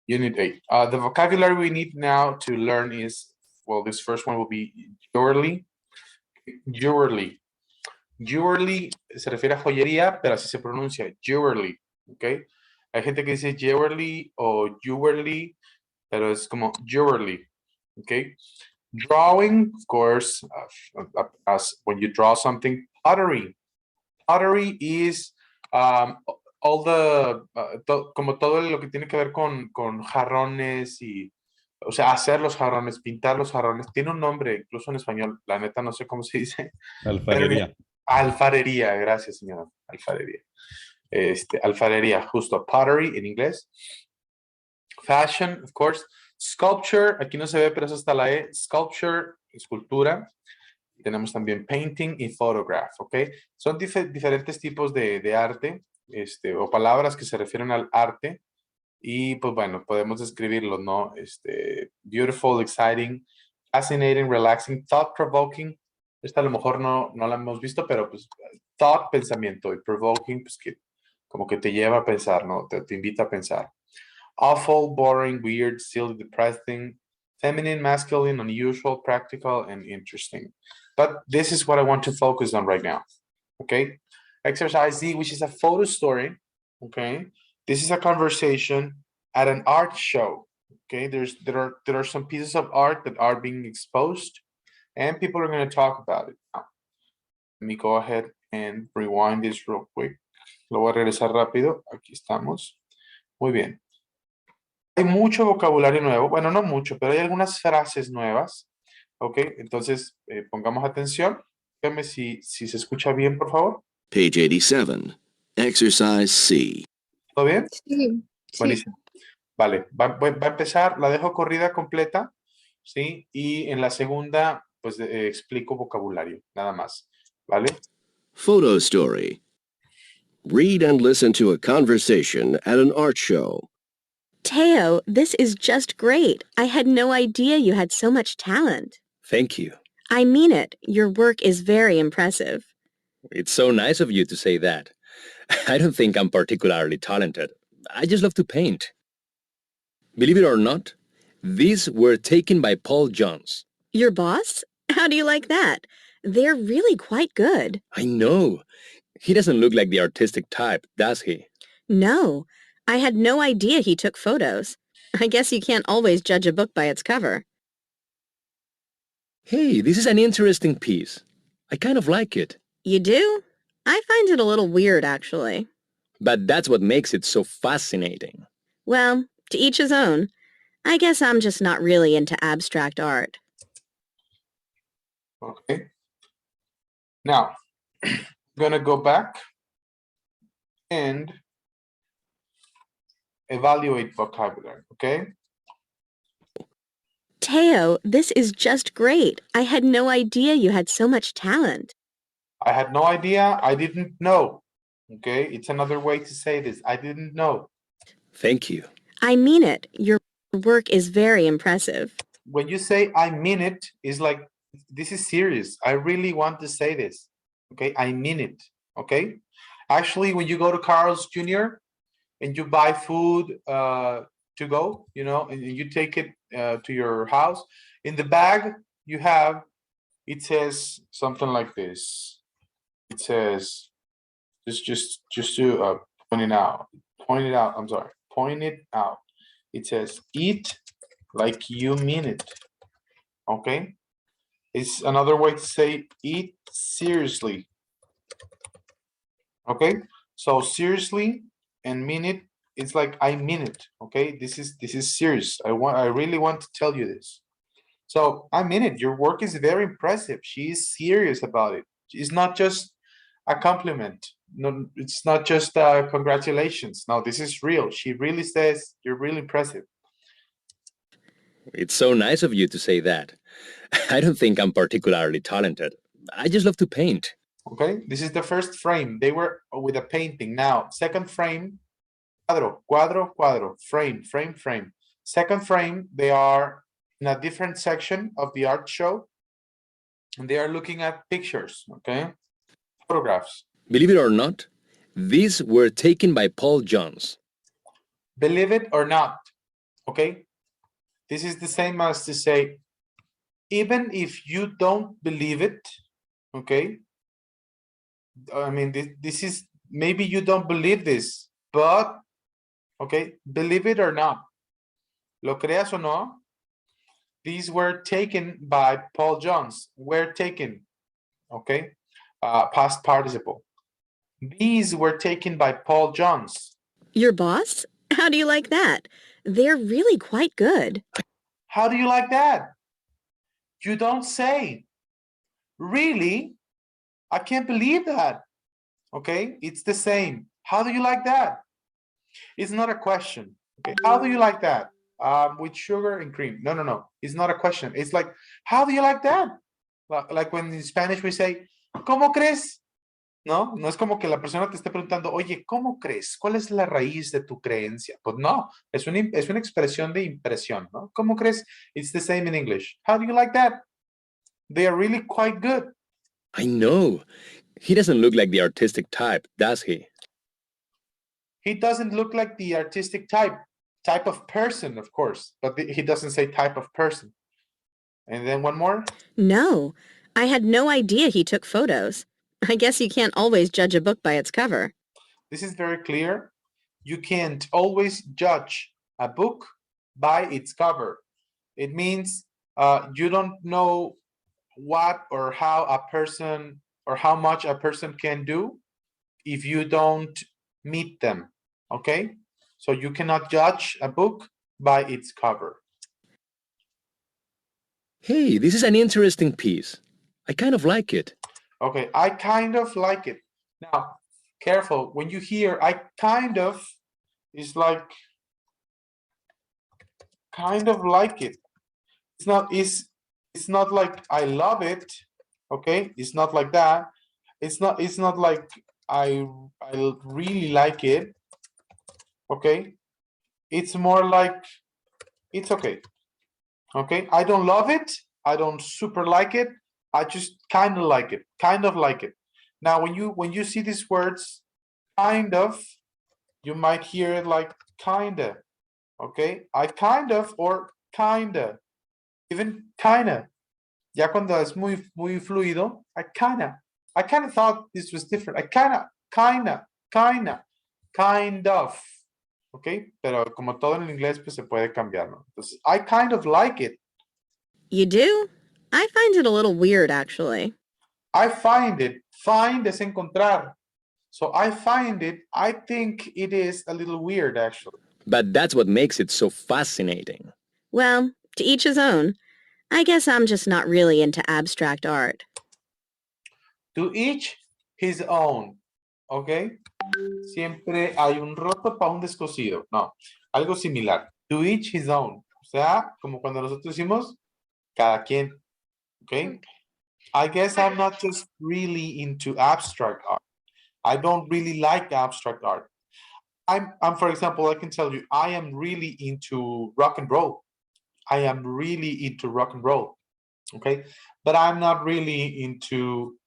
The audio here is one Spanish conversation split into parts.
Unit 8. The vocabulary we need now to learn is, well, this first one will be jewelry. Jewelry. Jewelry se refiere a joyería, pero así se pronuncia, jewelry, ¿ok? Hay gente que dice jewelry o jewelry, pero es como jewelry, ¿ok? Drawing, of course, as when you draw something, pottery. Pottery is all the, como todo lo que tiene que ver con jarrones y, o sea, hacer los jarrones, pintar los jarrones. Tiene un nombre, incluso en español, la neta no sé cómo se dice. Alfarería. Alfarería, gracias, señora. Alfarería. Alfarería, justo. Pottery en inglés. Fashion, of course. Sculpture, aquí no se ve, pero eso está la E. Sculpture, escultura. Tenemos también painting y photograph, ¿ok? Son diferentes tipos de arte, o palabras que se refieren al arte. Y pues bueno, podemos describirlo, ¿no? Beautiful, exciting, fascinating, relaxing, thought-provoking. Esta a lo mejor no la hemos visto, pero pues thought, pensamiento, y provoking, pues que como que te lleva a pensar, ¿no? Te invita a pensar. Awful, boring, weird, silly, depressing, feminine, masculine, unusual, practical, and interesting. But this is what I want to focus on right now, okay? Exercise Z, which is a photo story, okay? This is a conversation at an art show, okay? There are some pieces of art that are being exposed, and people are going to talk about it. Now, let me go ahead and rewind this real quick. Lo voy a regresar rápido. Aquí estamos. Muy bien. Hay mucho vocabulario nuevo. Bueno, no mucho, pero hay algunas frases nuevas. Ok, entonces pongamos atención. Dígame si se escucha bien, por favor. Page 87. Exercise C. ¿Todo bien? Sí. Buenísimo. Vale, va a empezar, la dejo corrida completa, ¿sí? Y en la segunda, pues explico vocabulario, nada más, ¿vale? Photo story. Read and listen to a conversation at an art show. Teo, this is just great. I had no idea you had so much talent. Thank you. I mean it. Your work is very impressive. It's so nice of you to say that. I don't think I'm particularly talented. I just love to paint. Believe it or not, these were taken by Paul Jones. Your boss? How do you like that? They're really quite good. I know. He doesn't look like the artistic type, does he? No. I had no idea he took photos. I guess you can't always judge a book by its cover. Hey, this is an interesting piece. I kind of like it. You do? I find it a little weird, actually. But that's what makes it so fascinating. Well, to each his own. I guess I'm just not really into abstract art. Okay. Now, I'm gonna go back and evaluate vocabulary, okay? Teo, this is just great. I had no idea you had so much talent. I had no idea. I didn't know. Okay, it's another way to say this. I didn't know. Thank you. I mean it. Your work is very impressive. When you say I mean it, it's like, this is serious. I really want to say this. Okay, I mean it. Okay. Actually, when you go to Carl's Jr. and you buy food to go, you know, and you take it to your house, in the bag you have, it says something like this. It says, just to point it out. Point it out. It says, eat like you mean it. Okay. It's another way to say eat seriously. Okay. So seriously and mean it, it's like I mean it. Okay. This is serious. I really want to tell you this. So I mean it. Your work is very impressive. She is serious about it. It's not just a compliment. No, it's not just congratulations. No, this is real. She really says you're really impressive. It's so nice of you to say that. I don't think I'm particularly talented. I just love to paint. Okay, this is the first frame. They were with a painting. Now, second frame, cuadro, cuadro, cuadro, frame, frame, frame. Second frame, they are in a different section of the art show, and they are looking at pictures, okay? Photographs. Believe it or not, these were taken by Paul Jones. Believe it or not, Okay? This is the same as to say, even if you don't believe it, okay? I mean, this is, maybe you don't believe this, but, okay, believe it or not. Lo creas o no, these were taken by Paul Jones, were taken, okay? Past participle. These were taken by Paul Jones. Your boss? How do you like that? They're really quite good. How do you like that? You don't say. Really? I can't believe that. Okay, it's the same. How do you like that? It's not a question. Okay, how do you like that? With sugar and cream. No, no, no. It's not a question. It's like, how do you like that? Like when in Spanish we say, ¿cómo crees? No, no es como que la persona te esté preguntando, oye, ¿cómo crees? ¿Cuál es la raíz de tu creencia? Pues no, es una expresión de impresión, ¿no? ¿Cómo crees? It's the same in English. How do you like that? They are really quite good. I know. He doesn't look like the artistic type, does he? He doesn't look like the artistic type of person, of course, but he doesn't say type of person. And then one more. No, I had no idea he took photos. I guess you can't always judge a book by its cover. This is very clear. You can't always judge a book by its cover. It means you don't know what or how a person or how much a person can do if you don't meet them. Okay, so you cannot judge a book by its cover. Hey, this is an interesting piece. I kind of like it. Okay, I kind of like it. Now, careful, when you hear I kind of, it's like kind of like it. It's not like I love it. Okay, it's not like that. It's not like I really like it. Okay, it's more like it's okay. Okay, I don't love it. I don't super like it. I just kind of like it, kind of like it. Now, when you see these words, kind of, you might hear it like kinda. Okay, I kind of or kinda, even kinda. Ya cuando es muy fluido, I kinda thought this was different. I kinda, kind of. Okay, pero como todo en inglés, pues se puede cambiar, ¿no? Entonces, I kind of like it. You do? I find it a little weird, actually. I find it. Find es encontrar. So I find it, I think it is a little weird, actually. But that's what makes it so fascinating. Well, to each his own. I guess I'm just not really into abstract art. To each his own. Okay? Siempre hay un roto para un descosido. No, algo similar. To each his own. O sea, como cuando nosotros decimos, cada quien. Okay? I guess I'm not just really into abstract art. I don't really like abstract art. I'm for example, I can tell you, I am really into rock and roll. I am really into rock and roll. Okay? But I'm not really into,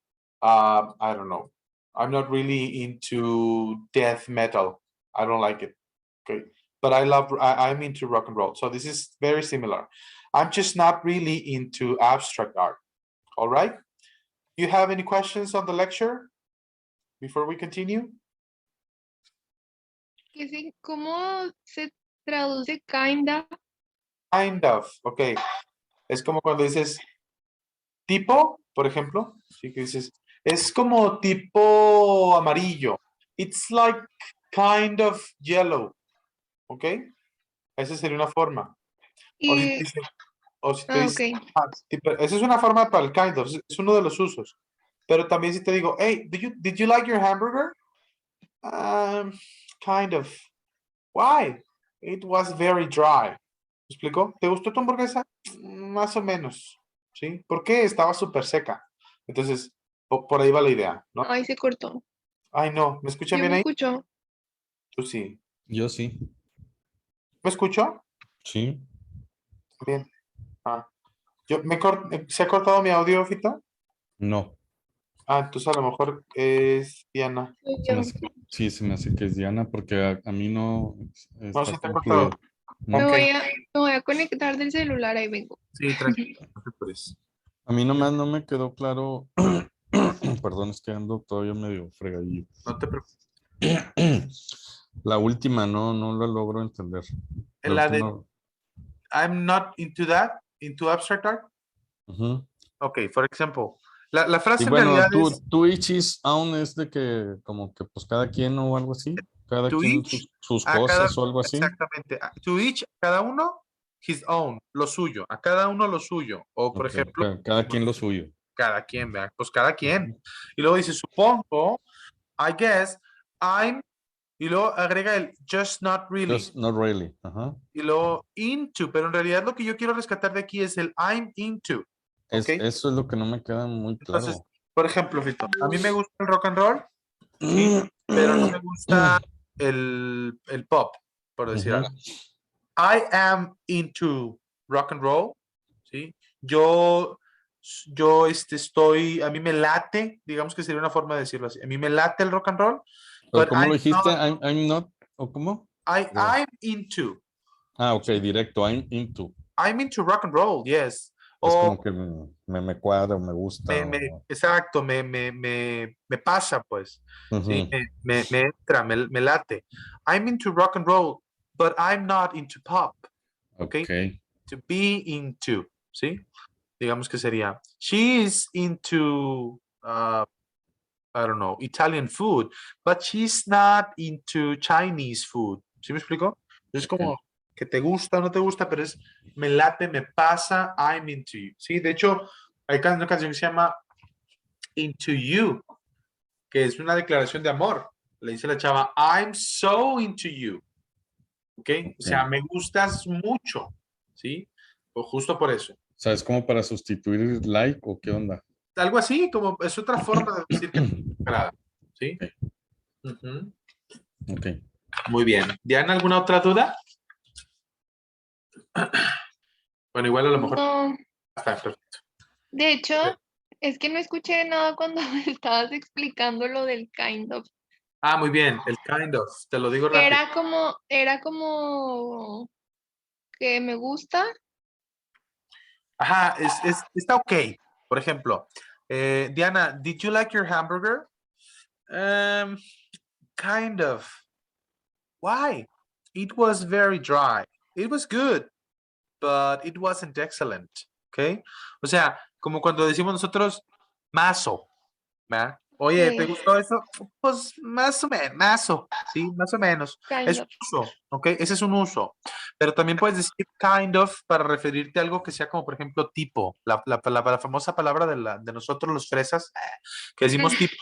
I don't know. I'm not really into death metal. I don't like it. Okay? But I'm into rock and roll. So this is very similar. I'm just not really into abstract art. All right? You have any questions on the lecture before we continue? Que sí, ¿cómo se traduce kinda? Kind of, okay. Es como cuando dices tipo, por ejemplo, sí que dices, es como tipo amarillo. It's like kind of yellow, okay. Esa sería una forma. O si te Y, dice, o si te dice, ok. esa es una forma para el kind of, es uno de los usos. Pero también si te digo, hey, did you like your hamburger? Kind of. Why? It was very dry. ¿Me explico? ¿Te gustó tu hamburguesa? Más o menos. ¿Sí? ¿Por qué? Estaba súper seca. Entonces, por ahí va la idea, ¿no? Ay, se cortó. Ay, no. ¿Me escuchan ¿Yo bien me ahí? escucho? Tú sí. Yo sí. ¿Me escucho? Sí. Bien. ¿Se ha cortado mi audio, Fito? No. Entonces a lo mejor es Diana. Soy Se me yo. hace- sí, se me hace que es Diana porque a mí no No, está sí te ha todo cortado. fluido. Me Ok. voy a conectar del celular, ahí vengo. Sí, tranquilo. No te apures. A mí nomás no me quedó claro. Perdón, es que ando todavía medio fregadillo. No te preocupes. La última no la logro entender. La La de última. I'm not into that, into abstract art. Ujú. Ok, for example. La Y frase en bueno, realidad es tu each is own es de que como que pues cada quien o algo así. Cada to quien each, sus a cada, cosas o algo así. exactamente. To each, cada uno, his own, lo suyo. A cada uno lo suyo. O por Ok, ejemplo, cada quien lo suyo. cada quien, ¿verdad? Pues cada quien. Y luego dice, supongo, I guess, I'm, y luego agrega el just not really. Just not really. Ajá. Y luego into, pero en realidad lo que yo quiero rescatar de aquí es el I'm into. ¿Ok? Eso es lo que no me queda muy Entonces, claro. por ejemplo, Fito, a mí me gusta el rock and roll, sí, pero no me gusta el pop, por decir Ujú. algo. I am into rock and roll, ¿sí? Yo estoy, a mí me late, digamos que sería una forma de decirlo así. A mí me late el rock and roll, Pero but ¿cómo lo dijiste? not, I'm not, ¿o cómo? I'm into. Ah, ok, directo, I'm into. I'm into rock and roll, yes. Es O como que me cuadra, me gusta. exacto, me pasa, pues. Sí, Ujú. me entra, me late. I'm into rock and roll, but I'm not into pop. Okay. Ok. To be into, ¿sí? Digamos que sería, she is into, I don't know, Italian food, but she's not into Chinese food. ¿Sí me explico? Es como que te gusta o no te gusta, pero es me late, me pasa, I'm into you. Sí, de hecho, hay una canción que se llama Into You, que es una declaración de amor. Le dice la chava, I'm so into you. ¿Ok? O sea, me gustas mucho. ¿Sí? O justo por eso. O sea, es como para sustituir like o qué onda. Algo así, como es otra forma de decir que te agrada. ¿Sí? Ujú. Ok. Muy bien. ¿Diana, alguna otra duda? Bueno, igual a lo mejor No, está perfecto. de hecho, es que no escuché nada cuando me estabas explicando lo del kind of. Ah, muy bien. El kind of. Te lo digo rápido. Era como que me gusta. Ajá, está ok. Por ejemplo, Diana, did you like your hamburger? Kind of. Why? It was very dry. It was good, but it wasn't excellent. ¿Ok? O sea, como cuando decimos nosotros, mazo. ¿verdad? Oye, ¿te Sí, gustó eso? Pues más o menos, mazo, sí, más o menos. kind Es of. un uso, ¿ok? Ese es un uso. Pero también puedes decir kind of para referirte a algo que sea como, por ejemplo, tipo. La famosa palabra de nosotros los fresas, que decimos tipo,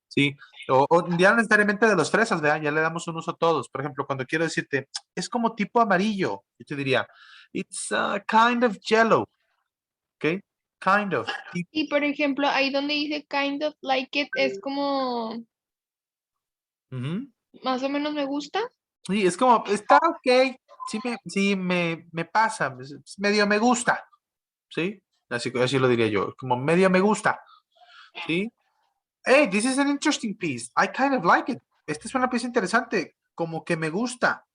¿sí? O ya no necesariamente de los fresas, ¿verdad? Ya le damos un uso a todos. Por ejemplo, cuando quiero decirte, es como tipo amarillo, yo te diría, it's kind of yellow, ¿ok? Kind of. Y por ejemplo, ahí donde dice kind of like it, es como Ujú. más o menos me gusta. Sí, es como, está ok, me pasa, medio me gusta, ¿sí? Así lo diría yo, como medio me gusta, ¿sí? Hey, this is an interesting piece, I kind of like it. Esta es una pieza interesante, como que me gusta,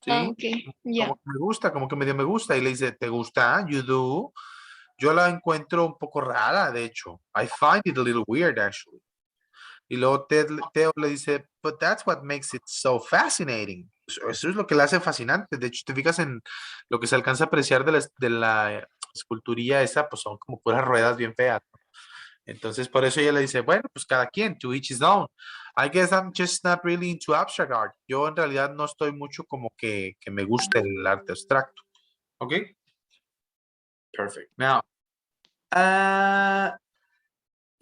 Ah, ¿sí? ok, ya. Como que me gusta, como que medio me gusta. Y le dice, ¿te gusta? You do. Yo la encuentro un poco rara, de hecho. I find it a little weird, actually. Y luego Teo le dice, but that's what makes it so fascinating. Eso es lo que le hace fascinante. De hecho, te fijas en lo que se alcanza a apreciar de la esculturía esa, pues son como puras ruedas bien feas, ¿no? Entonces, por eso ella le dice, bueno, pues cada quien, to each his own. I guess I'm just not really into abstract art. Yo en realidad no estoy mucho como que me guste el arte abstracto. ¿Ok? Perfect. Now,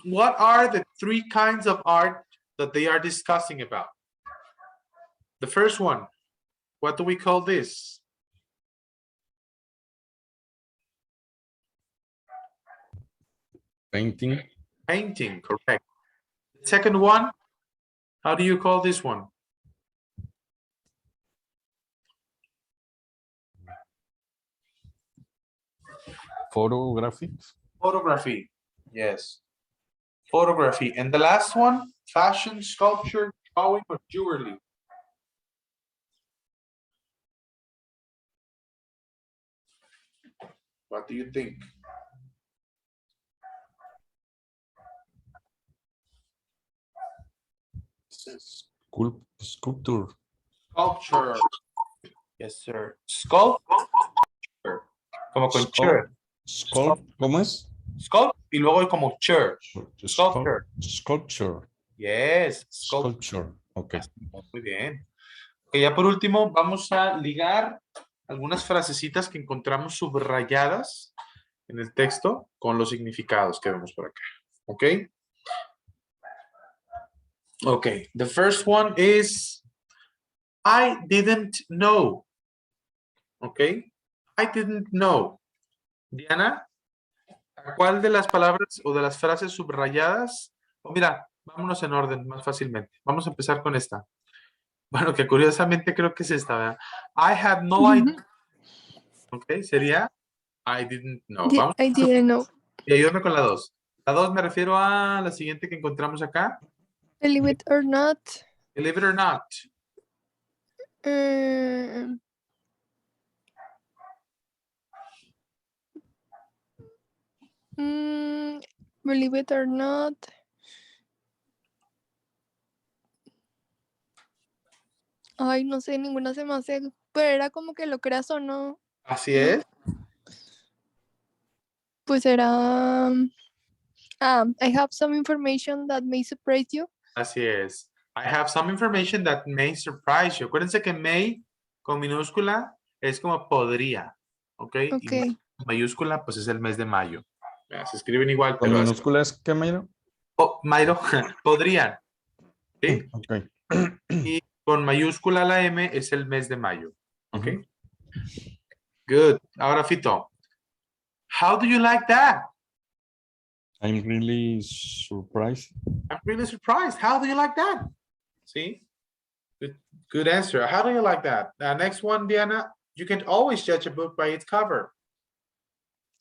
what are the 3 kinds of art that they are discussing about? The first one, what do we call this? Painting. Painting, correct. Second one, how do you call this one? Photographics. Photography, yes. Photography. And the last one, fashion, sculpture, drawing, or jewelry. What do you think? Sculpture. Sculpture. Yes, sir. Sculpture. Como con chur. ¿Cómo es? Sculpt y luego hay como chur. Sculpture. Sculpture. Yes. Sculpture. Sculpture. Ok. Muy bien. Ok, ya por último, vamos a ligar algunas frasecitas que encontramos subrayadas en el texto con los significados que vemos por acá. ¿Ok? Ok. The first one is I didn't know. ¿Ok? I didn't know. Diana, ¿a cuál de las palabras o de las frases subrayadas? Oh, mira, vámonos en orden más fácilmente. Vamos a empezar con esta. Bueno, que curiosamente creo que es esta, ¿verdad? I had no idea. Ok, sería I didn't know. Vamos. I didn't know. Y ayúdame con la 2. La 2 me refiero a la siguiente que encontramos acá. Believe it or not. Believe it or not. Believe it or not. Ay, no sé, ninguna se me hace, pero era como que lo creas o no, Así es. pues era, I have some information that may surprise you. Así es. I have some information that may surprise you. Acuérdense que may con minúscula es como podría. ¿Ok? Ok. Y mayúscula pues es el mes de mayo. Se escriben igual, ¿Con pero minúscula es qué, Mayro? Oh, Mayro, podrían. ¿Sí? Ok. Y con mayúscula la M es el mes de mayo. ¿Ok? Ujú. Good. Ahora, Fito. How do you like that? I'm really surprised. I'm really surprised. How do you like that? See? Good answer. How do you like that? Next one, Diana. You can always judge a book by its cover.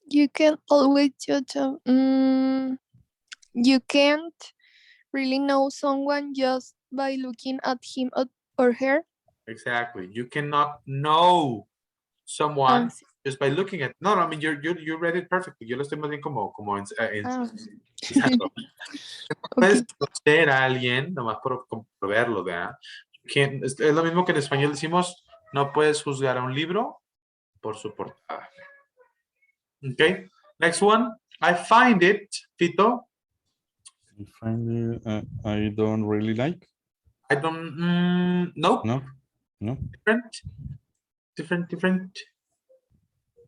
You can always judge you can't really know someone just by looking at him or her. Exactly. You cannot know someone Sí. just by looking at. No, I mean you read it perfectly. Yo lo estoy más bien como exacto. Puedes conocer a alguien nomás por verlo, ¿verdad? Es lo mismo que en español decimos, no puedes juzgar a un libro por su portada. Okay. Next one. I find it, Fito. I find it, I don't really like. I don't. Nope. No, no. Different.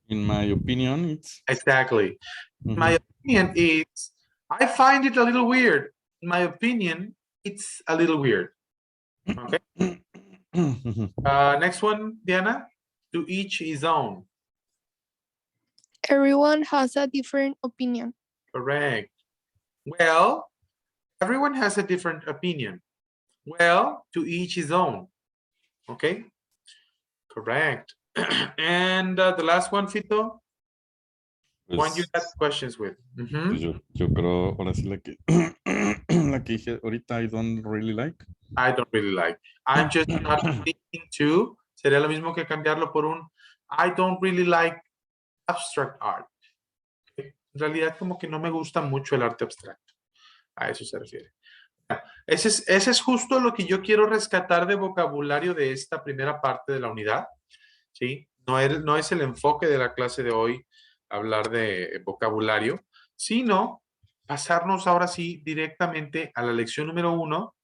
In my opinion, it's Exactly. Mhm. My opinion is, I find it a little weird. In my opinion, it's a little weird. Okay. Next one, Diana. To each his own. Everyone has a different opinion. Correct. Well, everyone has a different opinion. Well, to each his own. Okay. Correct. And the last one, Fito, one you had questions with. Mhm. Pues yo creo, ahora sí la que, la que dije ahorita, I don't really like. I don't really like. I'm just not thinking to. Sería lo mismo que cambiarlo por un I don't really like abstract art. En realidad como que no me gusta mucho el arte abstracto. A eso se refiere. Ese es justo lo que yo quiero rescatar de vocabulario de esta primera parte de la unidad. ¿Sí? No es el enfoque de la clase de hoy hablar de vocabulario, sino pasarnos ahora sí directamente a la lección número 1,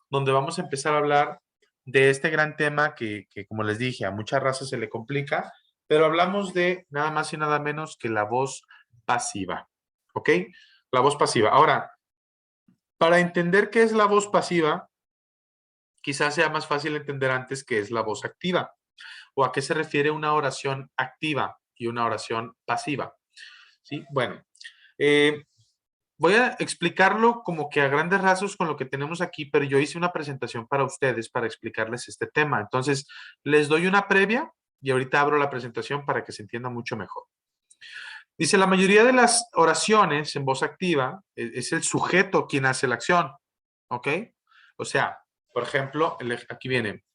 donde vamos a empezar a hablar de este gran tema que como les dije, a muchas razas se le complica, pero hablamos de nada más y nada menos que la voz pasiva. ¿Ok? La voz pasiva. Ahora, para entender qué es la voz pasiva, quizás sea más fácil entender antes qué es la voz activa o a qué se refiere una oración activa y una oración pasiva. ¿Sí? Bueno, voy a explicarlo como que a grandes rasgos con lo que tenemos aquí, pero yo hice una presentación para ustedes para explicarles este tema. Entonces, les doy una previa y ahorita abro la presentación para que se entienda mucho mejor. Dice, la mayoría de las oraciones en voz activa es el sujeto quien hace la acción. ¿Ok? O sea, por ejemplo, aquí viene.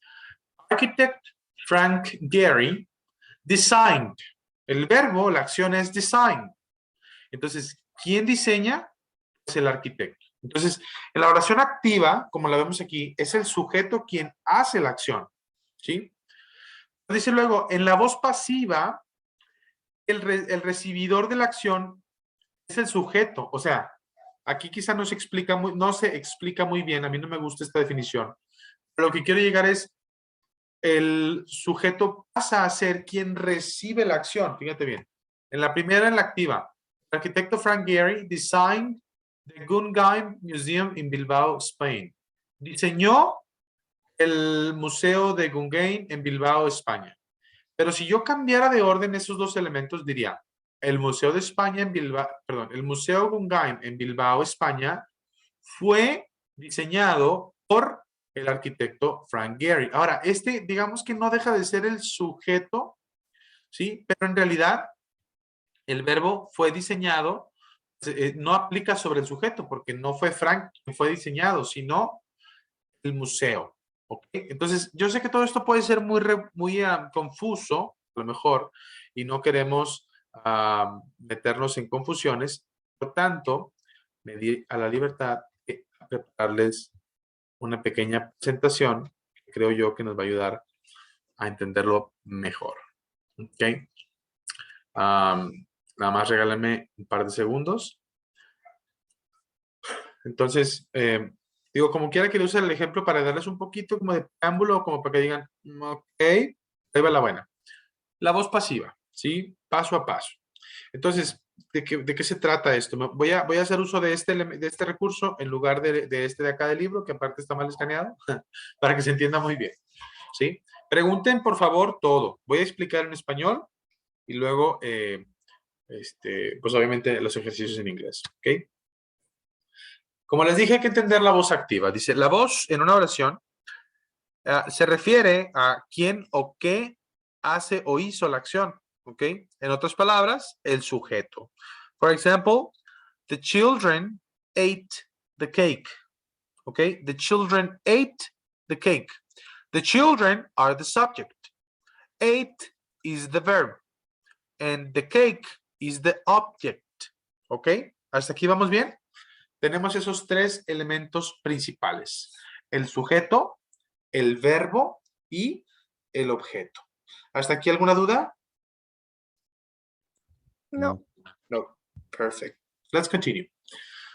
Architect Frank Gehry designed. El verbo, la acción es design. Entonces, ¿quién diseña? Es el arquitecto. Entonces, en la oración activa, como la vemos aquí, es el sujeto quien hace la acción. ¿Sí? Dice luego, en la voz pasiva, el recibidor de la acción es el sujeto. O sea, aquí quizá no se explica muy bien, a mí no me gusta esta definición. Pero lo que quiero llegar es, el sujeto pasa a ser quien recibe la acción. Fíjate bien. En la primera, en la activa, el arquitecto Frank Gehry designed the Guggenheim Museum in Bilbao, Spain. Diseñó el Museo de Guggenheim en Bilbao, España. Pero si yo cambiara de orden esos dos elementos, diría, el Museo de España en Bilbao, perdón, el Museo Guggenheim en Bilbao, España, fue diseñado por el arquitecto Frank Gehry. Ahora, digamos que no deja de ser el sujeto, ¿sí? Pero en realidad, el verbo fue diseñado, no aplica sobre el sujeto, porque no fue Frank quien fue diseñado, sino el museo. ¿Okay? Entonces, yo sé que todo esto puede ser muy confuso, a lo mejor, y no queremos meternos en confusiones. Por tanto, me di a la libertad de prepararles una pequeña presentación que creo yo que nos va a ayudar a entenderlo mejor. ¿Ok? Nada más regálenme un par de segundos. Entonces, digo, como quiera que le use el ejemplo para darles un poquito como de preámbulo, como para que digan, ok, ahí va la buena. La voz pasiva, ¿sí? Paso a paso. Entonces, ¿de qué se trata esto? Voy a hacer uso de este recurso en lugar de este de acá del libro, que aparte está mal escaneado, para que se entienda muy bien, ¿sí? Pregunten, por favor, todo. Voy a explicar en español y luego, pues obviamente los ejercicios en inglés, ¿ok? Como les dije, hay que entender la voz activa. Dice, la voz en una oración se refiere a quién o qué hace o hizo la acción, ¿ok? En otras palabras, el sujeto. For example, the children ate the cake, ¿ok? The children ate the cake. The children are the subject. Ate is the verb. And the cake is the object, ¿ok? ¿Hasta aquí vamos bien? Tenemos esos tres elementos principales. El sujeto, el verbo y el objeto. ¿Hasta aquí alguna duda? No. No. Perfect. Let's continue.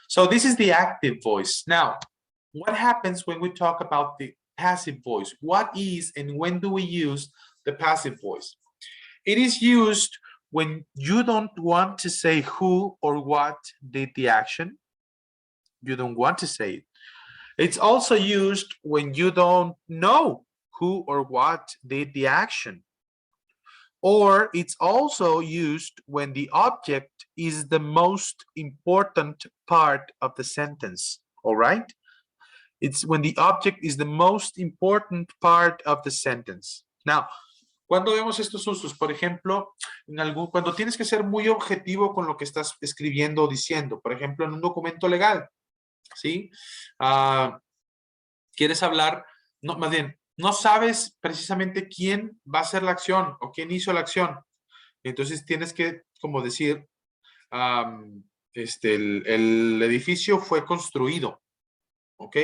So this is the active voice. Now, what happens when we talk about the passive voice? What is and when do we use the passive voice? It is used when you don't want to say who or what did the action. You don't want to say it. It's also used when you don't know who or what did the action. Or it's also used when the object is the most important part of the sentence. All right? It's when the object is the most important part of the sentence. Now, cuando vemos estos usos, por ejemplo, cuando tienes que ser muy objetivo con lo que estás escribiendo o diciendo, por ejemplo, en un documento legal, ¿sí? Quieres hablar, no, más bien, no sabes precisamente quién va a hacer la acción o quién hizo la acción. Entonces tienes que, como decir, el edificio fue construido, ¿ok?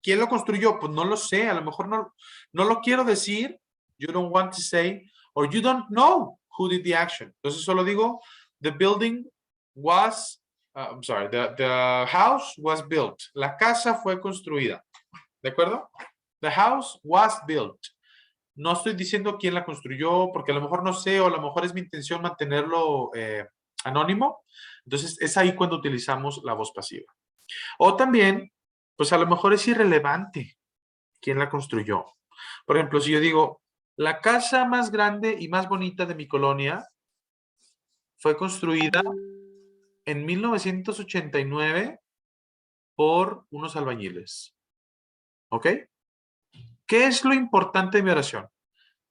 ¿Quién lo construyó? Pues no lo sé, a lo mejor no lo quiero decir. You don't want to say, or you don't know who did the action. Entonces solo digo, the building was, I'm sorry, the house was built. La casa fue construida. ¿De acuerdo? The house was built. No estoy diciendo quién la construyó, porque a lo mejor no sé, o a lo mejor es mi intención mantenerlo anónimo. Entonces, es ahí cuando utilizamos la voz pasiva. O también, pues a lo mejor es irrelevante quién la construyó. Por ejemplo, si yo digo, la casa más grande y más bonita de mi colonia fue construida en 1989 por unos albañiles. ¿Ok? ¿Qué es lo importante de mi oración?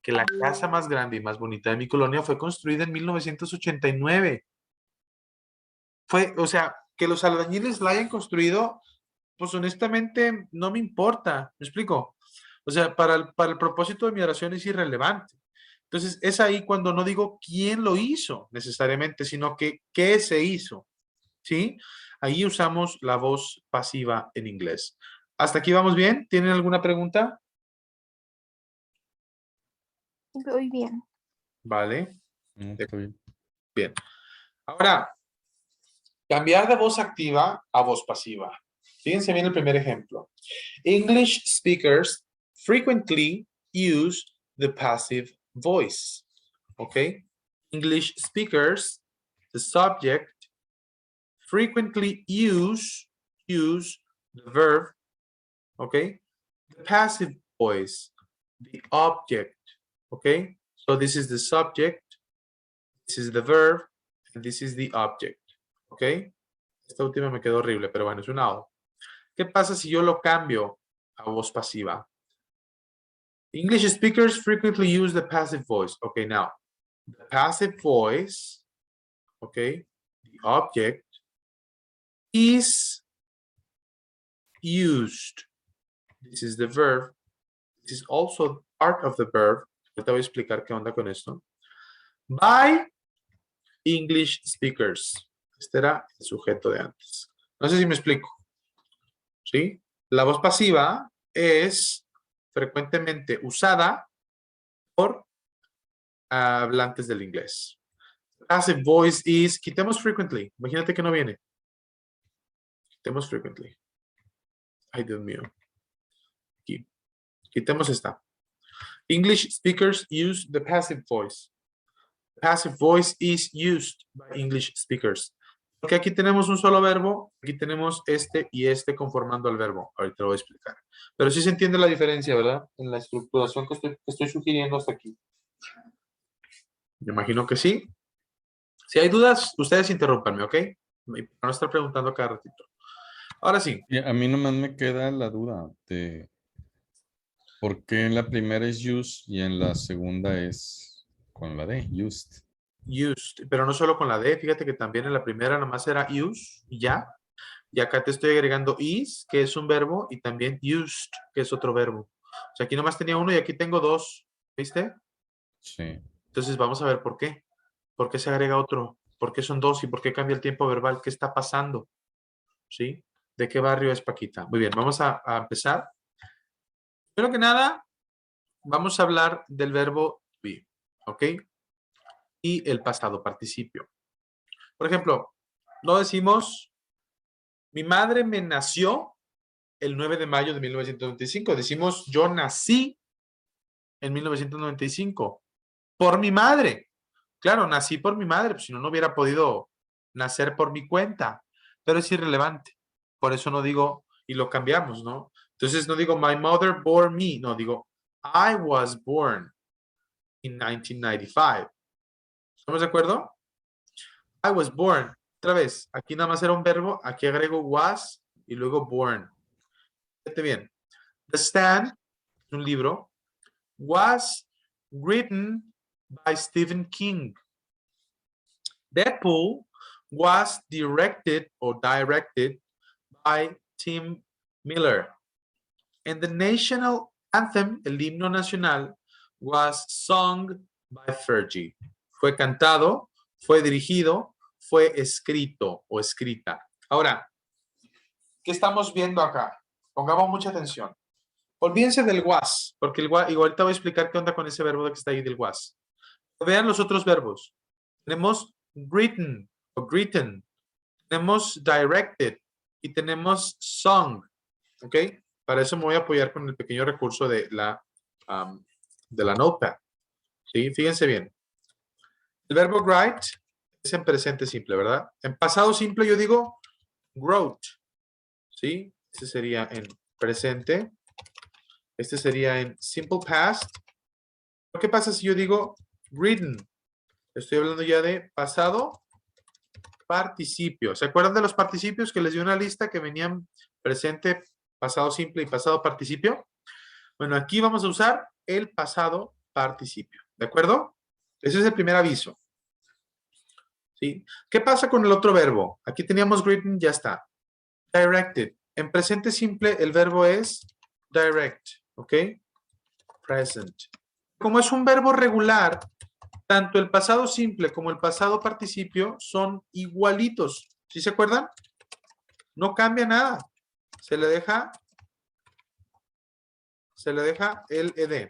Que la casa más grande y más bonita de mi colonia fue construida en 1989. O sea, que los albañiles la hayan construido, pues honestamente no me importa. ¿Me explico? O sea, para el propósito de mi oración es irrelevante. Entonces, es ahí cuando no digo quién lo hizo necesariamente, sino que qué se hizo. ¿Sí? Ahí usamos la voz pasiva en inglés. ¿Hasta aquí vamos bien? ¿Tienen alguna pregunta? Voy bien. Vale. No, está bien. Bien. Ahora, cambiar de voz activa a voz pasiva. Fíjense bien el primer ejemplo. English speakers frequently use the passive voice. ¿Ok? English speakers, the subject, frequently use the verb, ¿ok? The passive voice, the object, ¿ok? So this is the subject, this is the verb, and this is the object. ¿Ok? Esta última me quedó horrible, pero bueno, es una O. ¿Qué pasa si yo lo cambio a voz pasiva? English speakers frequently use the passive voice. Okay, now, the passive voice, okay, the object is used. This is the verb. This is also part of the verb. Yo te voy a explicar qué onda con esto. By English speakers. Este era el sujeto de antes. No sé si me explico. ¿Sí? La voz pasiva es frecuentemente usada por hablantes del inglés. Passive voice is, quitemos frequently. Imagínate que no viene. Quitemos frequently. Ay, Dios mío. Aquí. Quitemos esta. English speakers use the passive voice. Passive voice is used by English speakers. Porque aquí tenemos un solo verbo, aquí tenemos este y este conformando al verbo. Ahorita lo voy a explicar. Pero sí se entiende la diferencia, ¿verdad? En la estructuración que estoy sugiriendo hasta aquí. Me imagino que sí. Si hay dudas, ustedes interrúmpanme, ¿ok? Para no estar preguntando cada ratito. Ahora sí. Y a mí nomás me queda la duda de por qué en la primera es use y en la segunda es con la D, used. Used, pero no solo con la D, fíjate que también en la primera nomás era use y ya. Y acá te estoy agregando is, que es un verbo, y también used, que es otro verbo. O sea, aquí nomás tenía uno y aquí tengo dos, ¿viste? Sí. Entonces vamos a ver por qué. ¿Por qué se agrega otro? ¿Por qué son dos? ¿Y por qué cambia el tiempo verbal? ¿Qué está pasando? ¿Sí? ¿De qué barrio es Paquita? Muy bien, vamos a empezar. Primero que nada, vamos a hablar del verbo to be, ¿ok? Y el pasado participio. Por ejemplo, no decimos, mi madre me nació el 9 de mayo de 1995. Decimos, yo nací en 1995 por mi madre. Claro, nací por mi madre, pues si no, no hubiera podido nacer por mi cuenta. Pero es irrelevante. Por eso no digo, y lo cambiamos, ¿no? Entonces no digo, my mother bore me. No, digo, I was born in 1995. ¿Estamos de acuerdo? I was born. Otra vez, aquí nada más era un verbo, aquí agrego was y luego born. Fíjate bien. The Stand, un libro, was written by Stephen King. Deadpool was directed by Tim Miller. And the national anthem, el himno nacional, was sung by Fergie. Fue cantado, fue dirigido, fue escrito o escrita. Ahora, ¿qué estamos viendo acá? Pongamos mucha atención. Olvídense del was, porque el was, igual te voy a explicar qué onda con ese verbo que está ahí del was. Vean los otros verbos. Tenemos written o written. Tenemos directed y tenemos sung. ¿Ok? Para eso me voy a apoyar con el pequeño recurso de la notepad. ¿Sí? Fíjense bien. El verbo write es en presente simple, ¿verdad? En pasado simple yo digo wrote. ¿Sí? Ese sería en presente. Este sería en simple past. ¿Qué pasa si yo digo written? Estoy hablando ya de pasado participio. ¿Se acuerdan de los participios que les di una lista que venían presente, pasado simple y pasado participio? Bueno, aquí vamos a usar el pasado participio. ¿De acuerdo? Ese es el primer aviso. ¿Sí? ¿Qué pasa con el otro verbo? Aquí teníamos written, ya está. Directed. En presente simple el verbo es direct. ¿Ok? Present. Como es un verbo regular, tanto el pasado simple como el pasado participio son igualitos. ¿Sí se acuerdan? No cambia nada. Se le deja el ed.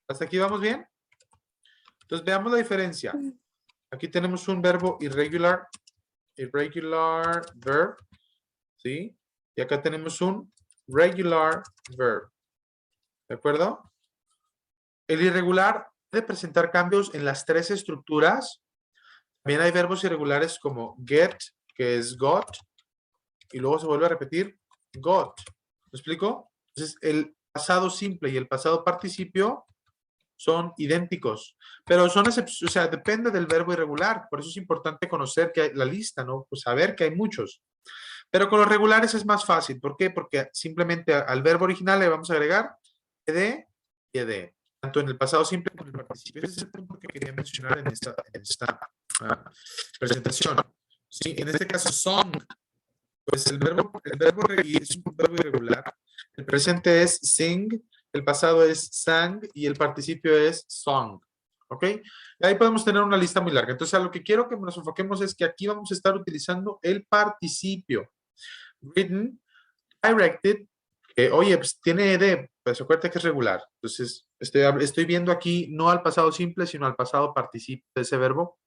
¿Hasta aquí vamos bien? Entonces veamos la diferencia. Aquí tenemos un verbo irregular verb, ¿sí? Y acá tenemos un regular verb. ¿De acuerdo? El irregular puede presentar cambios en las tres estructuras. También hay verbos irregulares como get, que es got, y luego se vuelve a repetir got. ¿Me explico? Entonces, el pasado simple y el pasado participio son idénticos, pero son o sea, depende del verbo irregular. Por eso es importante conocer que hay la lista, ¿no? Pues saber que hay muchos. Pero con los regulares es más fácil. ¿Por qué? Porque simplemente al verbo original le vamos a agregar ed y ed, tanto en el pasado simple como en el participio. Ese es el punto que quería mencionar en esta presentación. Sí, en este caso, song, pues el verbo es un verbo irregular. El presente es sing, el pasado es sang y el participio es song. ¿Ok? Y ahí podemos tener una lista muy larga. Entonces, a lo que quiero que nos enfoquemos es que aquí vamos a estar utilizando el participio. Written, directed, oye, pues tiene ed, pues acuérdate que es regular. Entonces, estoy viendo aquí no al pasado simple, sino al pasado participio de ese verbo.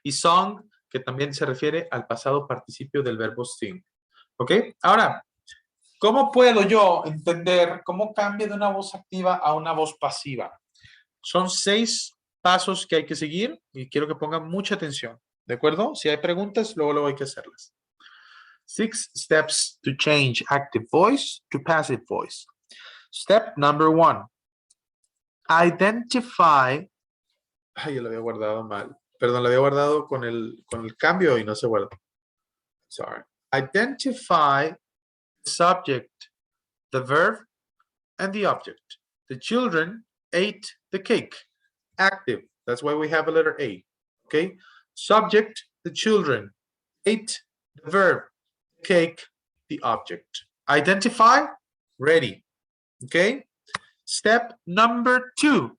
Y song, que también se refiere al pasado participio del verbo sing. ¿Ok? Ahora, ¿cómo puedo yo entender cómo cambia de una voz activa a una voz pasiva? Son 6 pasos que hay que seguir y quiero que pongan mucha atención. ¿De acuerdo? Si hay preguntas, luego hay que hacerlas. 6 steps to change active voice to passive voice. Step number 1. Identify. Ay, yo lo había guardado mal. Perdón, lo había guardado con el cambio y no se guardó. Sorry. Identify the subject, the verb, and the object. The children ate the cake. Active. That's why we have a letter A. Okay. Subject, the children. Ate, the verb. Cake, the object. Identify, ready. Okay. Step number 2.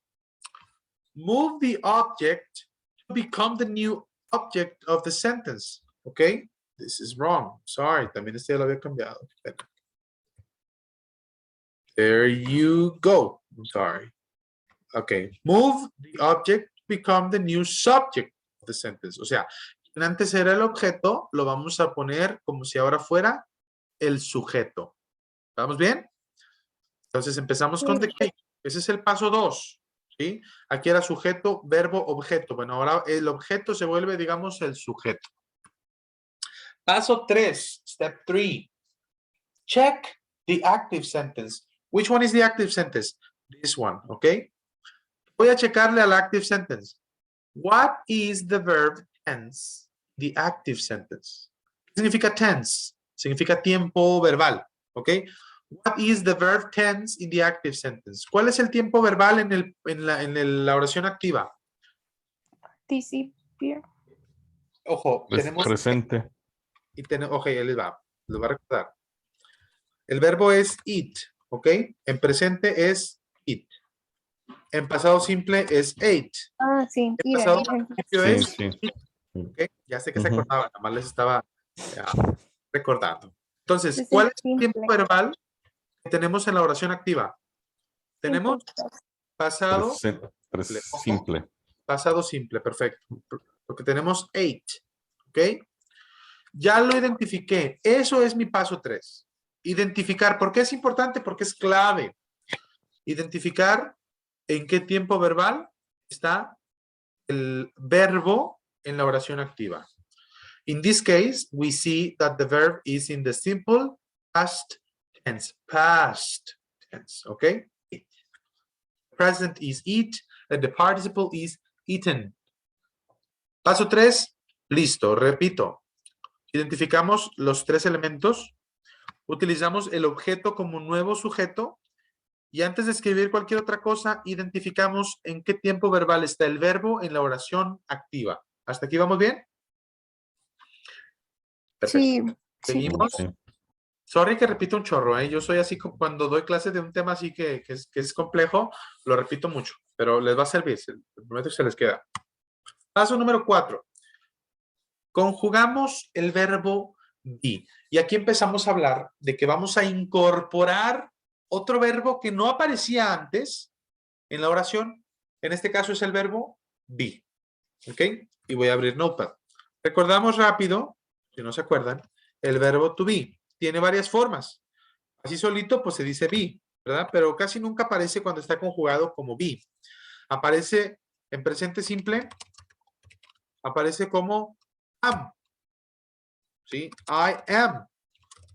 Move the object to become the new object of the sentence. Okay. This is wrong. Sorry, también este ya lo había cambiado. There you go. I'm sorry. Okay. Move the object to become the new subject of the sentence. O sea, quien antes era el objeto, lo vamos a poner como si ahora fuera el sujeto. ¿Estamos bien? Entonces empezamos con the cake. Ese es el paso 2. ¿Sí? Aquí era sujeto, verbo, objeto. Bueno, ahora el objeto se vuelve, digamos, el sujeto. Paso 3, step 3. Check the active sentence. Which one is the active sentence? This one, okay? Voy a checarle al active sentence. What is the verb tense? The active sentence. ¿Qué significa tense? Significa tiempo verbal, okay? What is the verb tense in the active sentence? ¿Cuál es el tiempo verbal en la oración activa? Participio. Ojo, Es tenemos... presente. Ok, ahí les va a recordar. El verbo es eat, ¿ok? En presente es eat. En pasado simple es ate. Ah, sí. En Mira, pasado mira. participio Sí, es sí. eat, ¿ok? Ya sé que se acordaba, nada más les estaba recordando. Entonces, Es ¿cuál el es el tiempo simple. verbal que tenemos en la oración activa? Tenemos pasado Simple. Pasado simple, perfecto. Porque tenemos ate, ¿ok? Ya lo identifiqué. Eso es mi paso 3. Identificar. ¿Por qué es importante? Porque es clave. Identificar en qué tiempo verbal está el verbo en la oración activa. In this case, we see that the verb is in the simple past tense. Past tense, okay? Present is eat, and the participle is eaten. Paso 3, listo, repito. Identificamos los 3 elementos, utilizamos el objeto como nuevo sujeto y antes de escribir cualquier otra cosa, identificamos en qué tiempo verbal está el verbo en la oración activa. ¿Hasta aquí vamos bien? Perfecto. Sí. Seguimos. Sí. Sorry que repito un chorro, ¿eh? Yo soy así cuando doy clases de un tema así que es complejo, lo repito mucho, pero les va a servir, prometo que se les queda. Paso número 4. Conjugamos el verbo be. Y aquí empezamos a hablar de que vamos a incorporar otro verbo que no aparecía antes en la oración. En este caso es el verbo be. ¿Ok? Y voy a abrir Notepad. Recordamos rápido, si no se acuerdan, el verbo to be. Tiene varias formas. Así solito, pues se dice be, ¿verdad? Pero casi nunca aparece cuando está conjugado como be. Aparece en presente simple, aparece como am. ¿Sí? I am.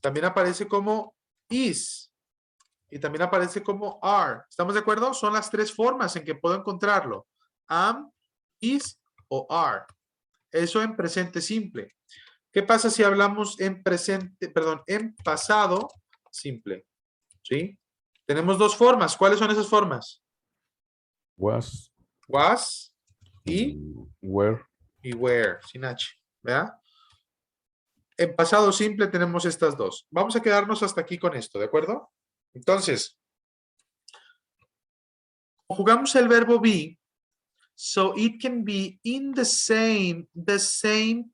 También aparece como is. Y también aparece como are. ¿Estamos de acuerdo? Son las 3 formas en que puedo encontrarlo. Am, is o are. Eso en presente simple. ¿Qué pasa si hablamos en en pasado simple? ¿Sí? Tenemos 2 formas. ¿Cuáles son esas formas? Was y were. were, sin H, ¿verdad? En pasado simple tenemos estas 2. Vamos a quedarnos hasta aquí con esto, ¿de acuerdo? Entonces, conjugamos el verbo be, so it can be in the same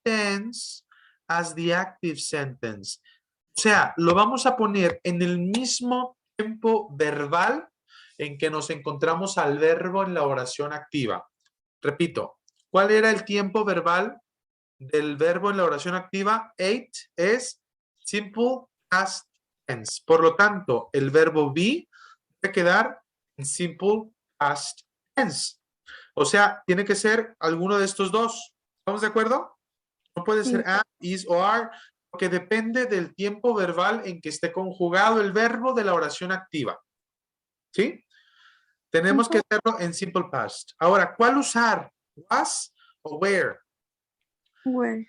tense as the active sentence. O sea, lo vamos a poner en el mismo tiempo verbal en que nos encontramos al verbo en la oración activa. Repito, ¿cuál era el tiempo verbal del verbo en la oración activa? Ate es simple past tense. Por lo tanto, el verbo be debe quedar en simple past tense. O sea, tiene que ser alguno de estos 2. ¿Estamos de acuerdo? No puede ser am, is o are, porque depende del tiempo verbal en que esté conjugado el verbo de la oración activa. ¿Sí? Tenemos que hacerlo en simple past. Ahora, ¿cuál usar? Was o were. Were.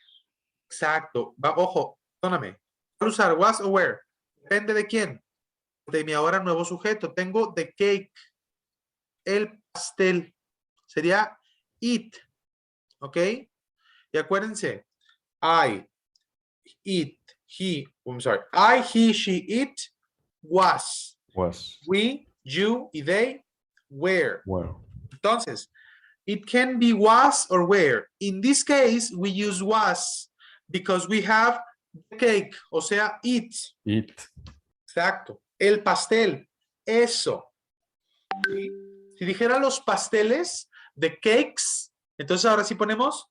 Exacto. Ojo, perdóname. ¿Cuál usar? Was o were. Depende de quién. De mi ahora nuevo sujeto. Tengo the cake. El pastel. Sería it. ¿Ok? Y acuérdense. I, it, he, I'm sorry. I, he, she, it, was. We, you y they, were. Entonces, it can be was or were. In this case, we use was because we have the cake, o sea, it. Exacto. El pastel, eso. ¿Sí? Si dijera los pasteles, the cakes, entonces ahora sí ponemos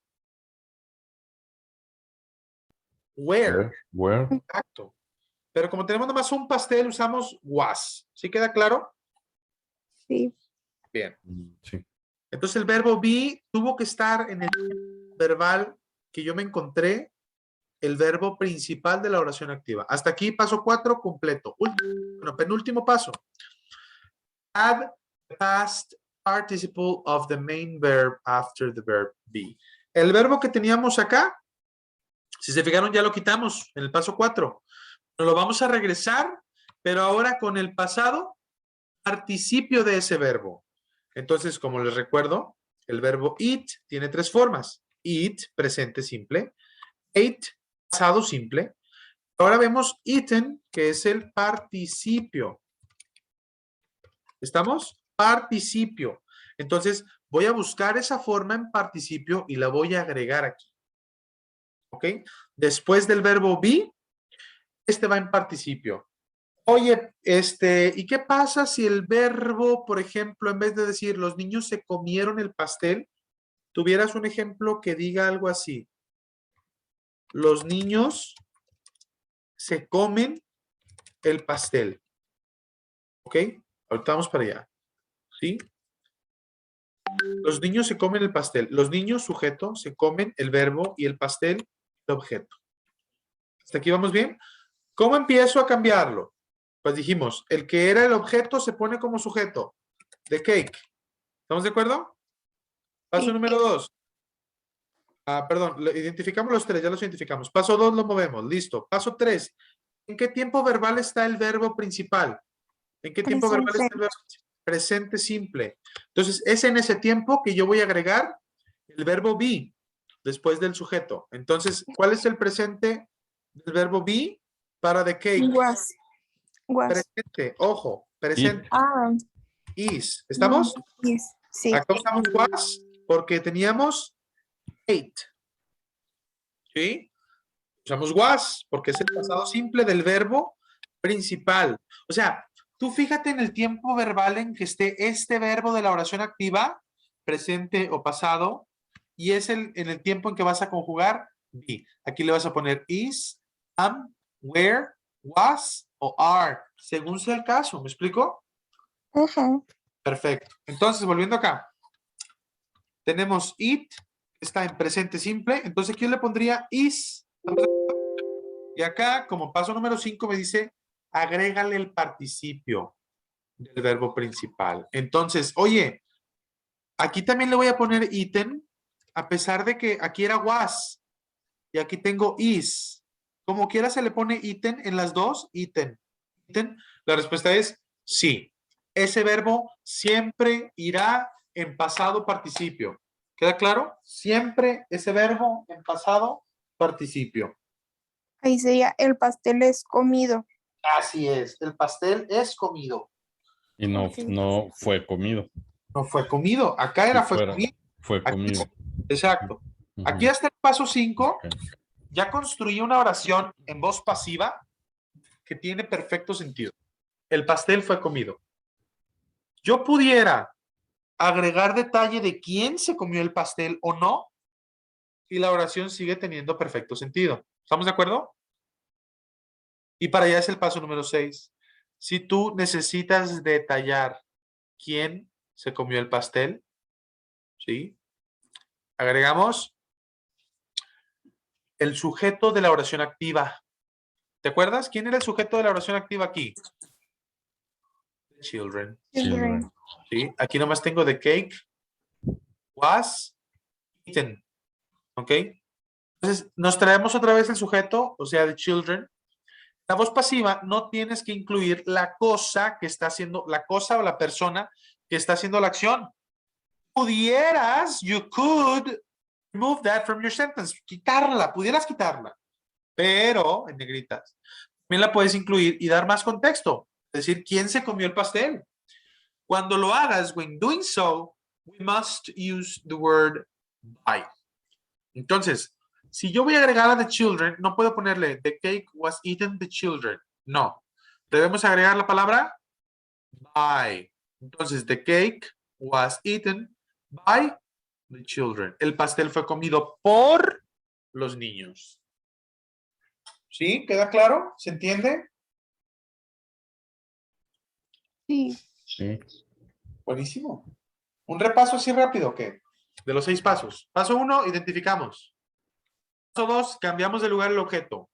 where. Exacto. Pero como tenemos nomás un pastel, usamos was. ¿Sí queda claro? Sí. Bien. Sí. Entonces el verbo be tuvo que estar en el verbal que yo me encontré, el verbo principal de la oración activa. Hasta aquí, paso 4, completo. Bueno, penúltimo paso. Add the past participle of the main verb after the verb be. El verbo que teníamos acá, si se fijaron, ya lo quitamos en el paso 4. Nos lo vamos a regresar, pero ahora con el pasado participio de ese verbo. Entonces, como les recuerdo, el verbo eat tiene 3 formas. Eat, presente simple. Ate, pasado simple. Ahora vemos eaten, que es el participio. ¿Estamos? Participio. Entonces, voy a buscar esa forma en participio y la voy a agregar aquí. ¿Ok? Después del verbo be, este va en participio. Oye, ¿y qué pasa si el verbo, por ejemplo, en vez de decir los niños se comieron el pastel, tuvieras un ejemplo que diga algo así? Los niños se comen el pastel. ¿Ok? Ahorita vamos para allá. ¿Sí? Los niños se comen el pastel. Los niños, sujeto, se comen el verbo y el pastel, el objeto. ¿Hasta aquí vamos bien? ¿Cómo empiezo a cambiarlo? Pues dijimos, el que era el objeto se pone como sujeto. The cake. ¿Estamos de acuerdo? Paso Sí. número 2. Perdón, identificamos los 3, ya los identificamos. Paso 2 lo movemos, listo. Paso 3. ¿En qué tiempo verbal está el verbo principal? ¿En qué tiempo verbal está el verbo presente simple? Entonces, es en ese tiempo que yo voy a agregar el verbo be después del sujeto. Entonces, ¿cuál es el presente del verbo be? Para the cake. Was. Presente. Ojo. Presente. Ah, Is. ¿Estamos? yes. Sí. Acá usamos was porque teníamos ate. ¿Sí? Usamos was porque es el pasado simple del verbo principal. O sea, tú fíjate en el tiempo verbal en que esté este verbo de la oración activa, presente o pasado, y es en el tiempo en que vas a conjugar be. Aquí le vas a poner is, am, were, was o are, según sea el caso. ¿Me explico? Ajá. Perfecto. Entonces, volviendo acá. Tenemos it, está en presente simple. Entonces, ¿quién le pondría is? Y acá, como paso número 5, me dice, agrégale el participio del verbo principal. Entonces, oye, aquí también le voy a poner ítem, a pesar de que aquí era was, y aquí tengo is. Como quiera se le pone ítem en las dos, ítem. La respuesta es sí. Ese verbo siempre irá en pasado participio. ¿Queda claro? Siempre ese verbo en pasado participio. Ahí sería el pastel es comido. Así es, el pastel es comido. Y no, Ok. no fue comido. No fue comido. Acá era Si fue fuera, comido. fue Aquí- comido. Exacto. Ujú. Aquí hasta el paso 5 Ok. ya construí una oración en voz pasiva que tiene perfecto sentido. El pastel fue comido. Yo pudiera agregar detalle de quién se comió el pastel o no y la oración sigue teniendo perfecto sentido. ¿Estamos de acuerdo? Y para allá es el paso número 6. Si tú necesitas detallar quién se comió el pastel, ¿sí? Agregamos el sujeto de la oración activa. ¿Te acuerdas? ¿Quién era el sujeto de la oración activa aquí? Children. Children. ¿Sí? Aquí nomás tengo the cake was eaten. ¿Ok? Entonces, nos traemos otra vez el sujeto, o sea, the children. La voz pasiva no tienes que incluir la cosa que está haciendo, la cosa o la persona que está haciendo la acción. Pudieras, you could remove that from your sentence. Quitarla, pudieras quitarla. Pero, en negritas, también la puedes incluir y dar más contexto. Es decir, ¿quién se comió el pastel? Cuando lo hagas, when doing so, we must use the word by. Entonces, si yo voy a agregar a the children, no puedo ponerle the cake was eaten the children. No. Debemos agregar la palabra by. Entonces, the cake was eaten by the children. El pastel fue comido por los niños. ¿Sí? ¿Queda claro? ¿Se entiende? Sí. Sí. Buenísimo. Un repaso así rápido, ¿qué? De los 6 pasos. Paso 1, identificamos. Paso 2, cambiamos de lugar el objeto.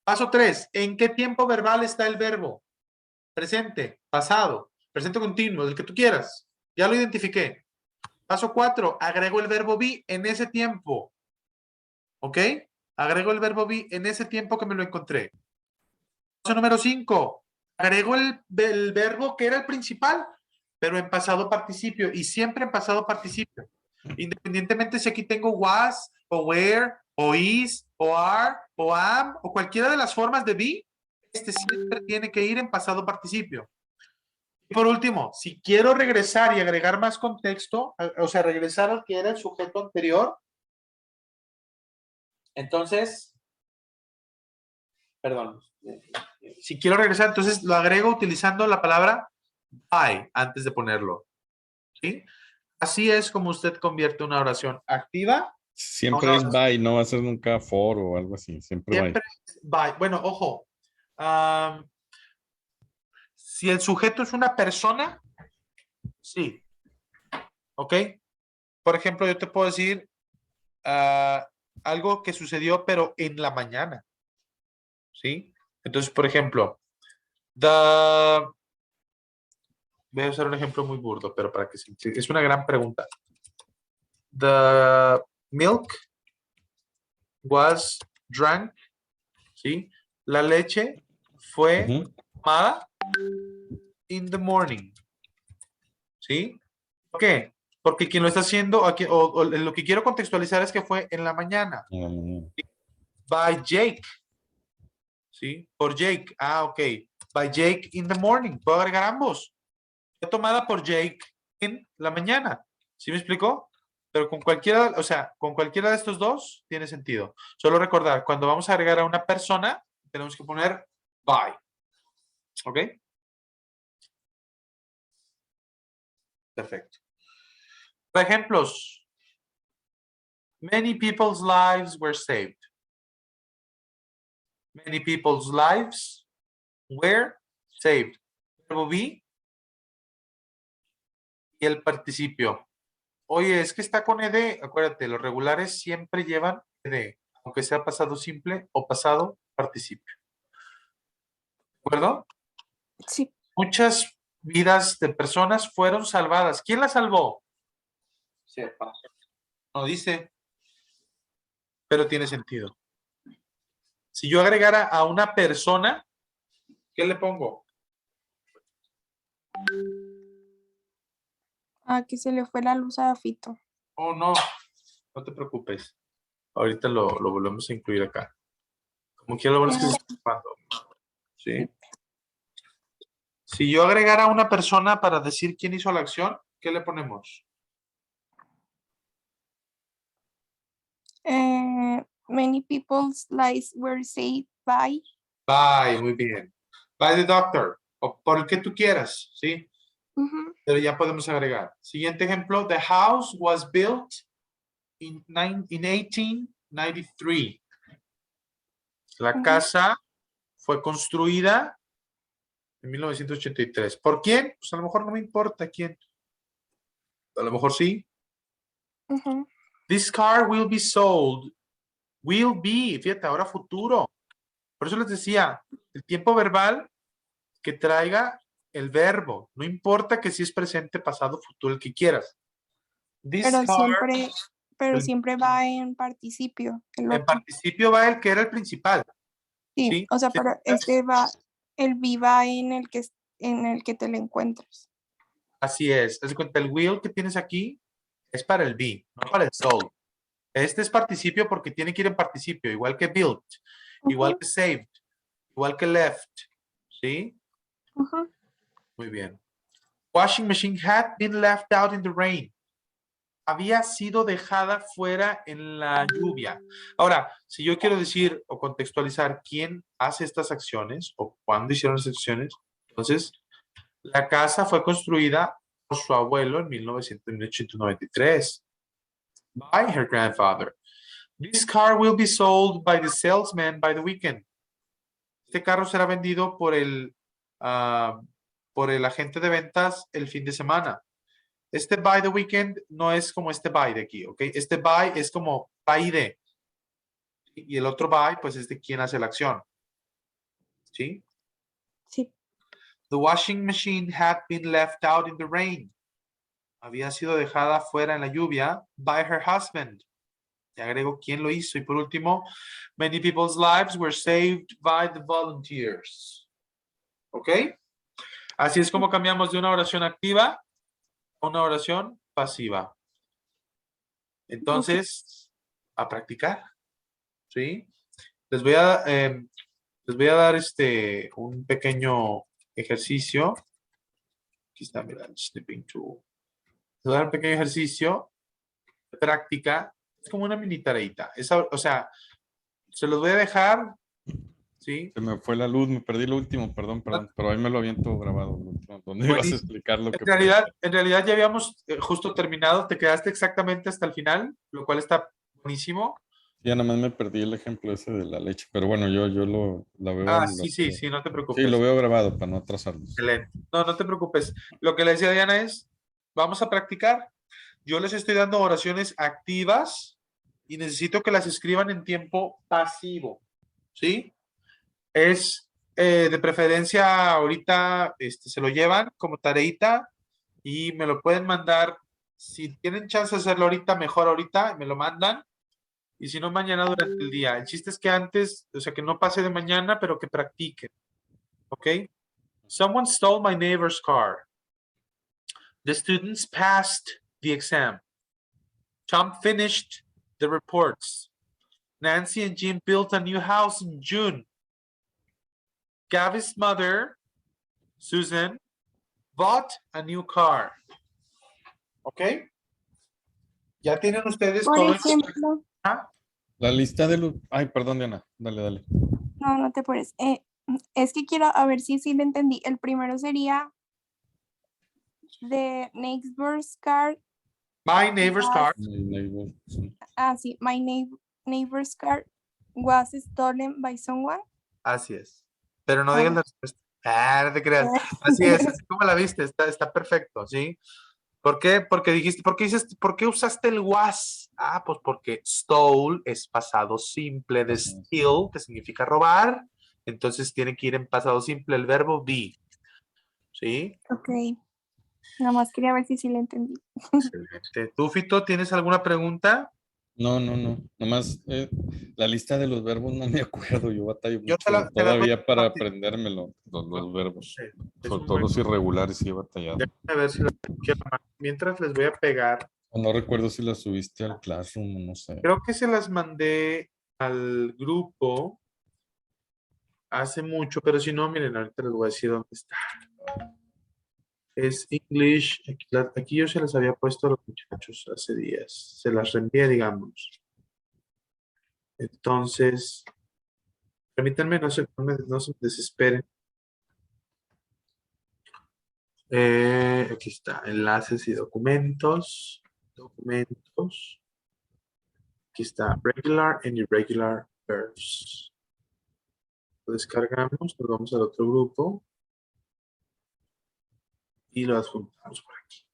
Paso 3, ¿en qué tiempo verbal está el verbo? Presente, pasado, presente continuo, el que tú quieras. Ya lo identifiqué. Paso 4, agrego el verbo be en ese tiempo. ¿Ok? Agrego el verbo be en ese tiempo que me lo encontré. Paso número 5, agrego el verbo que era el principal, pero en pasado participio y siempre en pasado participio. Independientemente si aquí tengo was o were o is o are o am o cualquiera de las formas de be, este siempre tiene que ir en pasado participio. Y por último, si quiero regresar y agregar más contexto, o sea, regresar al que era el sujeto anterior, entonces, perdón, si quiero regresar, entonces lo agrego utilizando la palabra by antes de ponerlo. ¿Sí? Así es como usted convierte una oración activa. Siempre No, es by, no va a ser nunca for o algo así. Siempre by. Siempre es by. Bueno, ojo. Si el sujeto es una persona, sí. ¿Ok? Por ejemplo, yo te puedo decir algo que sucedió, pero en la mañana. ¿Sí? Entonces, por ejemplo, voy a usar un ejemplo muy burdo, pero para que se entienda. Es una gran pregunta. The milk was drank. ¿Sí? La leche fue Ujú. tomada in the morning. ¿Sí? ¿Por qué? Porque quien lo está haciendo, o lo que quiero contextualizar es que fue en la mañana. Mm. By Jake. ¿Sí? Por Jake. Ah, ok. By Jake in the morning. Puedo agregar ambos. Fue tomada por Jake en la mañana. ¿Sí me explicó? Pero con cualquiera, o sea, con cualquiera de estos dos tiene sentido. Solo recordar, cuando vamos a agregar a una persona, tenemos que poner by. ¿Ok? Perfecto. Por ejemplos. Many people's lives were saved. Many people's lives were saved. Verbo be y el participio. Oye, es que está con ed. Acuérdate, los regulares siempre llevan ed, aunque sea pasado simple o pasado participio. ¿De acuerdo? Sí. Muchas vidas de personas fueron salvadas. ¿Quién las salvó? Sepa. No dice, pero tiene sentido. Si yo agregara a una persona, ¿qué le pongo? Ah, que se le fue la luz a Fito. Oh, no, no te preocupes. Ahorita lo volvemos a incluir acá. Como quiera lo bueno es que se está ocupando. ¿Sí? Si yo agregara a una persona para decir quién hizo la acción, ¿qué le ponemos? Many people's lives were saved by. By, muy bien. By the doctor. O por el que tú quieras, ¿sí? Ujú. Pero ya podemos agregar. Siguiente ejemplo. The house was built in 1893. La Ujú. casa fue construida en 1983. ¿Por quién? Pues a lo mejor no me importa quién. A lo mejor sí. Ujú. This car will be sold. Will be, fíjate, ahora futuro. Por eso les decía, el tiempo verbal que traiga el verbo. No importa que si es presente, pasado, futuro, el que quieras. This Pero car, siempre va en participio, el en otro. participio va el que era el principal. Sí, ¿Sí? o sea, pero este va, el be va en el que te lo encuentras. Así es. Haz de cuenta, el will que tienes aquí es para el be, no para el sold. Este es participio porque tiene que ir en participio, igual que built, igual Ujú, que saved, igual que left. ¿Sí? ujú. Muy bien. Washing machine had been left out in the rain. Había sido dejada fuera en la lluvia. Ahora, si yo quiero decir o contextualizar quién hace estas acciones o cuándo hicieron las acciones, entonces, la casa fue construida por su abuelo en 1893. By her grandfather. This car will be sold by the salesman by the weekend. Este carro será vendido por el agente de ventas el fin de semana. Este by the weekend no es como este by de aquí, ¿ok? Este by es como by de. Y el otro by, pues es de quien hace la acción. ¿Sí? Sí. The washing machine had been left out in the rain. Había sido dejada fuera en la lluvia by her husband. Y agrego quién lo hizo. Y por último, many people's lives were saved by the volunteers. ¿Ok? Así es como cambiamos de una oración activa a una oración pasiva. Entonces, a practicar. ¿Sí? Les voy a dar un pequeño ejercicio. Aquí está, mira, el snipping tool. Les voy a dar un pequeño ejercicio de práctica. Es como una mini tareita. O sea, se los voy a dejar. ¿Sí? Se me fue la luz, me perdí lo último, perdón, pero ahí me lo habían todo grabado, lo último, donde ibas a Buenísimo. explicar lo que En realidad ya habíamos justo terminado. Te quedaste exactamente hasta el final, lo cual está buenísimo. Ya nada más me perdí el ejemplo ese de la leche, pero bueno, yo la veo. Ah, sí, no te preocupes. Sí, lo veo grabado para no atrasarlos. Excelente. No, no te preocupes. Lo que le decía Diana es, vamos a practicar. Yo les estoy dando oraciones activas y necesito que las escriban en tiempo pasivo. ¿Sí? Es de preferencia ahorita se lo llevan como tareita y me lo pueden mandar. Si tienen chance de hacerlo ahorita, mejor ahorita, me lo mandan. Y si no, mañana durante el día. El chiste es que antes, o sea, que no pase de mañana, pero que practiquen. ¿Ok? Someone stole my neighbor's car. The students passed the exam. Tom finished the reports. Nancy and Jim built a new house in June. Gaby's mother, Susan, bought a new car. ¿Ok? Ya tienen ustedes Por todo. ejemplo, La lista de los... Ay, perdón, Diana. Dale, dale. no, no te apures. Es que quiero a ver si lo entendí. El primero sería the neighbor's car. My neighbor's car. My neighbor, sí. Ah, sí. My neighbor's car was stolen by someone. Así es. Pero no digas la respuesta. No te creas. Así es, así como la viste, está perfecto, ¿sí? ¿Por qué? Porque dijiste, ¿por qué usaste el was? Ah, pues porque stole es pasado simple de steal, que significa robar. Entonces tiene que ir en pasado simple el verbo be. ¿Sí? Ok. Nada más quería ver si lo entendí. Excelente. ¿Tú, Fito, tienes alguna pregunta? No. Nomás la lista de los verbos no me acuerdo. Yo batallo Yo mucho te la voy todavía a para compartir. aprendérmelo, los verbos. Es Sobre un todo buen- los irregulares sí he batallado. Déjame ver si mientras les voy a pegar. No recuerdo si la subiste al Classroom o no sé. Creo que se las mandé al grupo hace mucho, pero si no, miren, ahorita les voy a decir dónde está. Es English. Aquí yo se las había puesto a los muchachos hace días. Se las reenvié, digamos. Entonces, permítanme, no se desesperen. Aquí está, enlaces y documentos. Documentos. Aquí está, regular and irregular verbs. Lo descargamos, nos vamos al otro grupo. Y lo adjuntamos por aquí.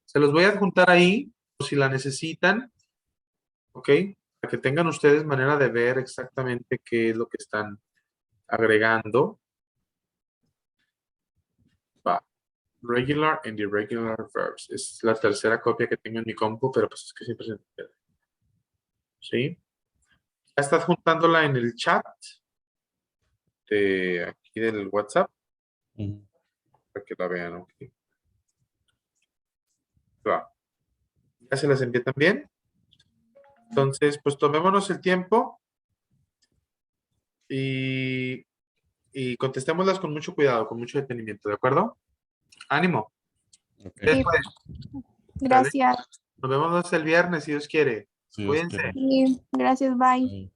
Se los voy a adjuntar ahí, por si la necesitan. ¿Ok? Para que tengan ustedes manera de ver exactamente qué es lo que están agregando. Va. Regular and irregular verbs. Es la tercera copia que tengo en mi compu, pero pues es que siempre se me pierde. ¿Sí? Ya está adjuntándola en el chat de aquí del WhatsApp. Ujú. Para que la vean. ¿Ok? Va. Ya se las envié también. Entonces, pues tomémonos el tiempo y contestémoslas con mucho cuidado, con mucho detenimiento, ¿de acuerdo? Ánimo. Ok. Después, Gracias. nos vemos el viernes, si Dios quiere. Si Dios Cuídense. quiere. Sí, gracias. Bye. Bye.